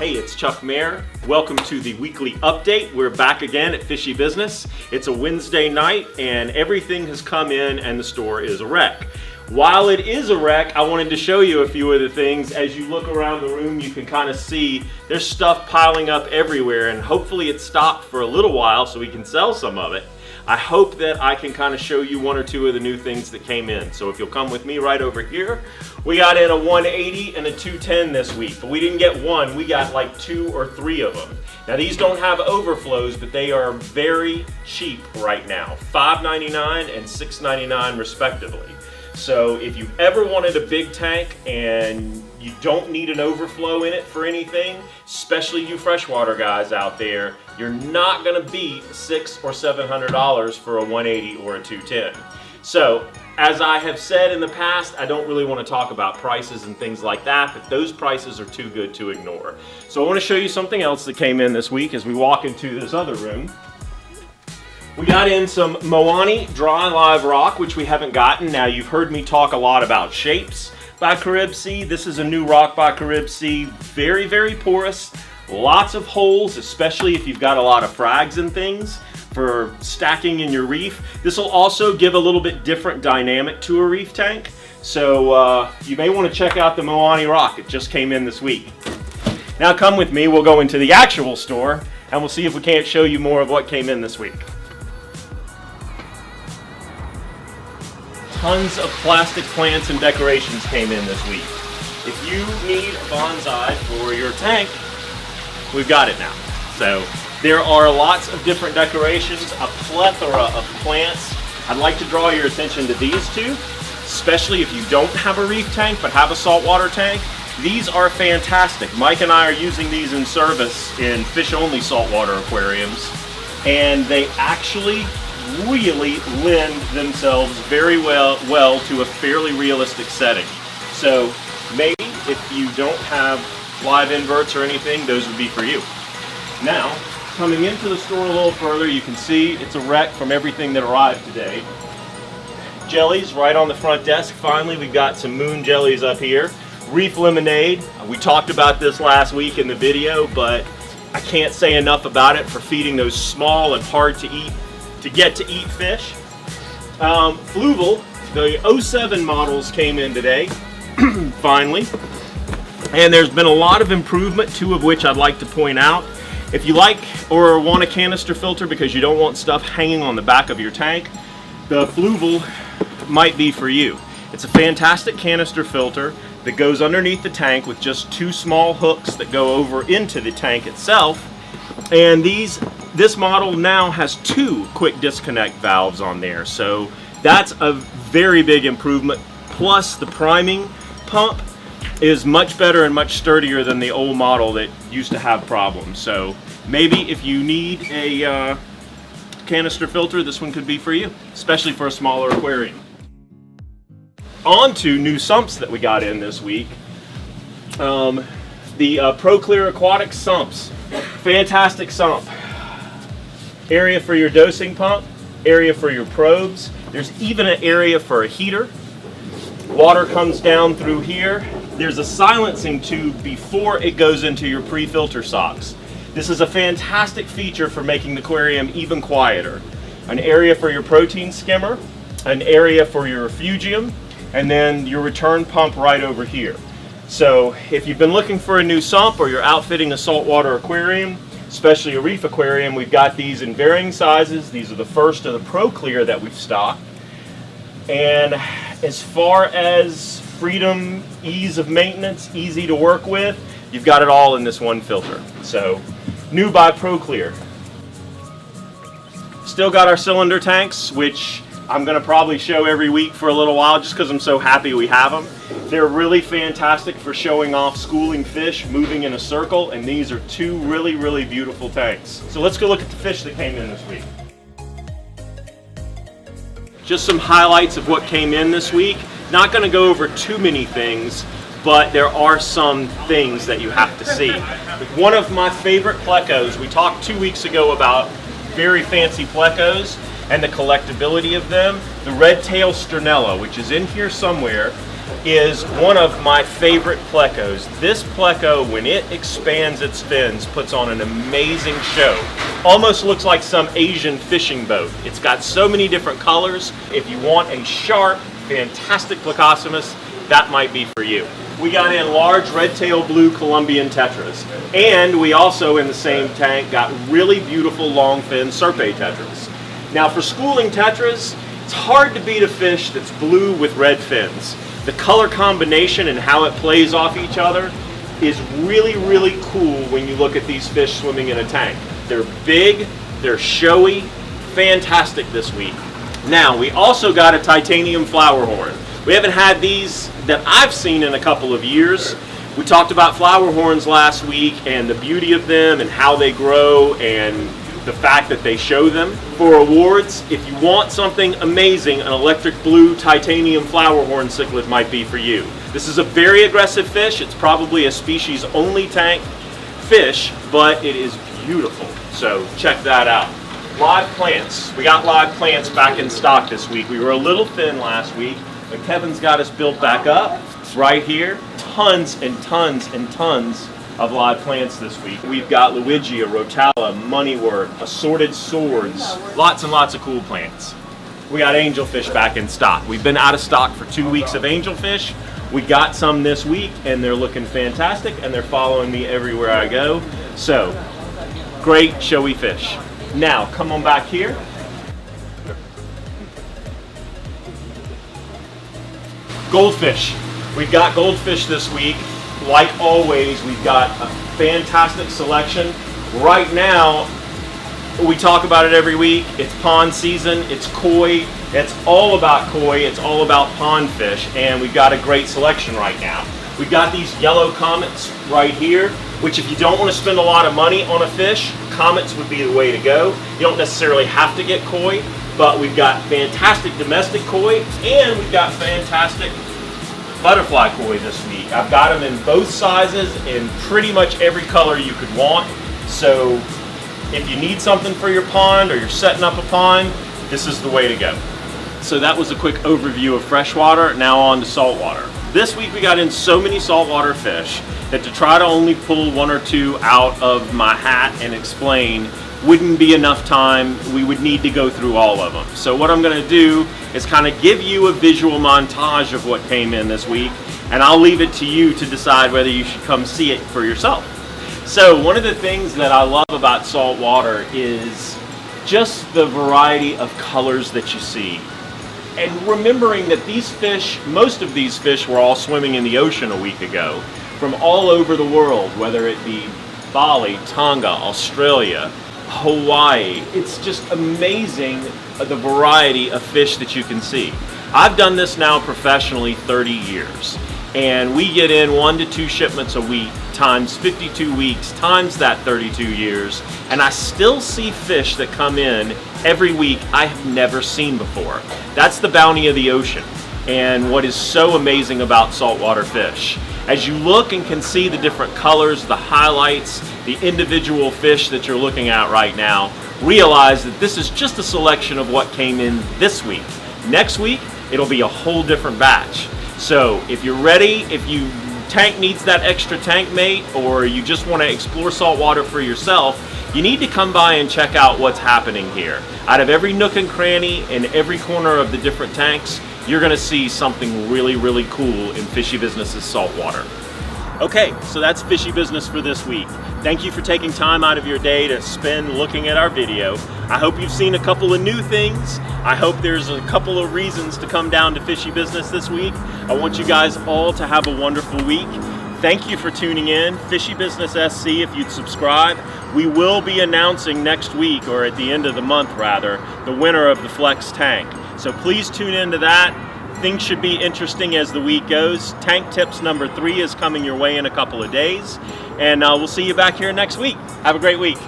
Hey, it's Chuck Mayer. Welcome to the weekly update. We're back again at Fishy Business. It's a Wednesday night and everything has come in and the store is a wreck. While it is a wreck, I wanted to show you a few of the things. As you look around the room, you can kind of see there's stuff piling up everywhere, and hopefully it stopped for a little while so we can sell some of it. I hope that I can kind of show you one or two of the new things that came in. So if you'll come with me right over here, we got in a 180 and a 210 this week, but we didn't get one, we got like 2 or 3 of them. Now these don't have overflows, but they are very cheap right now, $5.99 and $6.99 respectively. So if you've ever wanted a big tank and you don't need an overflow in it for anything, especially you freshwater guys out there, you're not going to beat $600 or $700 for a 180 or a 210. So as I have said in the past, I don't really want to talk about prices and things like that, but those prices are too good to ignore. So I want to show you something else that came in this week as we walk into this other room. We got in some Moani dry live rock, which we haven't gotten. Now you've heard me talk a lot about shapes by Carib-Sea. This is a new rock by Carib-Sea. Very, very porous. Lots of holes, especially if you've got a lot of frags and things for stacking in your reef. This will also give a little bit different dynamic to a reef tank. So you may want to check out the Moani rock. It just came in this week. Now come with me. We'll go into the actual store and we'll see if we can't show you more of what came in this week. Tons of plastic plants and decorations came in this week. If you need a bonsai for your tank, we've got it now. So there are lots of different decorations, a plethora of plants. I'd like to draw your attention to these two, especially if you don't have a reef tank but have a saltwater tank. These are fantastic. Mike and I are using these in service in fish-only saltwater aquariums, and they actually really lend themselves very well to a fairly realistic setting. So maybe if you don't have live inverts or anything, those would be for you. Now, coming into the store a little further, you can see it's a wreck from everything that arrived today. Jellies right on the front desk. Finally, we've got some moon jellies up here. Reef lemonade. We talked about this last week in the video, but I can't say enough about it for feeding those small and hard to get to eat fish. Fluval, the 07 models came in today, finally. And there's been a lot of improvement, 2 of which I'd like to point out. If you like or want a canister filter because you don't want stuff hanging on the back of your tank, the Fluval might be for you. It's a fantastic canister filter that goes underneath the tank with just 2 small hooks that go over into the tank itself. And this model now has 2 quick disconnect valves on there, so that's a very big improvement. Plus the priming pump is much better and much sturdier than the old model that used to have problems. So maybe if you need a canister filter, this one could be for you, especially for a smaller aquarium. On to new sumps that we got in this week. The ProClear Aquatic sumps. Fantastic sump. Area for your dosing pump, area for your probes. There's even an area for a heater. Water comes down through here. There's a silencing tube before it goes into your pre-filter socks. This is a fantastic feature for making the aquarium even quieter. An area for your protein skimmer, an area for your refugium, and then your return pump right over here. So if you've been looking for a new sump or you're outfitting a saltwater aquarium, especially a reef aquarium, we've got these in varying sizes. These are the first of the ProClear that we've stocked. And as far as freedom, ease of maintenance, easy to work with, you've got it all in this one filter. So, new by ProClear. Still got our cylinder tanks, which I'm going to probably show every week for a little while just because I'm so happy we have them. They're really fantastic for showing off schooling fish moving in a circle, and these are 2 really, really beautiful tanks. So let's go look at the fish that came in this week. Just some highlights of what came in this week. Not going to go over too many things, but there are some things that you have to see. One of my favorite plecos, we talked 2 weeks ago about very fancy plecos and the collectability of them. The red tail sternella, which is in here somewhere, is one of my favorite plecos. This pleco, when it expands its fins, puts on an amazing show. Almost looks like some Asian fishing boat. It's got so many different colors. If you want a sharp, fantastic plecostomus, that might be for you. We got in large red-tailed blue Colombian tetras. And we also, in the same tank, got really beautiful long-fin serpae tetras. Now for schooling tetras, it's hard to beat a fish that's blue with red fins. The color combination and how it plays off each other is really, really cool when you look at these fish swimming in a tank. They're big, they're showy, fantastic this week. Now, we also got a titanium flower horn. We haven't had these that I've seen in a couple of years. We talked about flower horns last week and the beauty of them and how they grow and the fact that they show them. For awards, if you want something amazing, an electric blue titanium flower horn cichlid might be for you. This is a very aggressive fish. It's probably a species only tank fish, but it is beautiful. So check that out. Live plants. We got live plants back in stock this week. We were a little thin last week, but Kevin's got us built back up right here. Tons and tons and tons of live plants this week. We've got Luigia, Rotala, Moneywork, assorted swords, lots and lots of cool plants. We got angelfish back in stock. We've been out of stock for 2 weeks of angelfish. We got some this week and they're looking fantastic and they're following me everywhere I go. So, great showy fish. Now, come on back here. Goldfish. We've got goldfish this week. Like always, we've got a fantastic selection. Right now, we talk about it every week. It's pond season, it's koi. It's all about koi, it's all about pond fish, and we've got a great selection right now. We've got these yellow comets right here, which if you don't want to spend a lot of money on a fish, comets would be the way to go. You don't necessarily have to get koi, but we've got fantastic domestic koi, and we've got fantastic butterfly koi this week. I've got them in both sizes in pretty much every color you could want. So if you need something for your pond or you're setting up a pond, this is the way to go. So that was a quick overview of freshwater. Now on to saltwater. This week we got in so many saltwater fish that to try to only pull one or two out of my hat and explain wouldn't be enough time. We would need to go through all of them. So what I'm going to do is kind of give you a visual montage of what came in this week, and I'll leave it to you to decide whether you should come see it for yourself. So one of the things that I love about saltwater is just the variety of colors that you see. And remembering that these fish, most of these fish were all swimming in the ocean a week ago from all over the world, whether it be Bali, Tonga, Australia, Hawaii. It's just amazing the variety of fish that you can see. I've done this now professionally 30 years, and we get in 1 to 2 shipments a week times 52 weeks times that 32 years, and I still see fish that come in every week I have never seen before. That's the bounty of the ocean and what is so amazing about saltwater fish. As you look and can see the different colors, the highlights, the individual fish that you're looking at right now, realize that this is just a selection of what came in this week. Next week, it'll be a whole different batch. So if you're ready, if your tank needs that extra tank mate, or you just want to explore saltwater for yourself, you need to come by and check out what's happening here. Out of every nook and cranny and every corner of the different tanks, you're going to see something really, really cool in Fishy Business's saltwater. Okay, so that's Fishy Business for this week. Thank you for taking time out of your day to spend looking at our video. I hope you've seen a couple of new things. I hope there's a couple of reasons to come down to Fishy Business this week. I want you guys all to have a wonderful week. Thank you for tuning in. Fishy Business SC, if you'd subscribe. We will be announcing next week, or at the end of the month rather, the winner of the Flex tank. So please tune into that. Things should be interesting as the week goes. Tank Tips number 3 is coming your way in a couple of days. And we'll see you back here next week. Have a great week.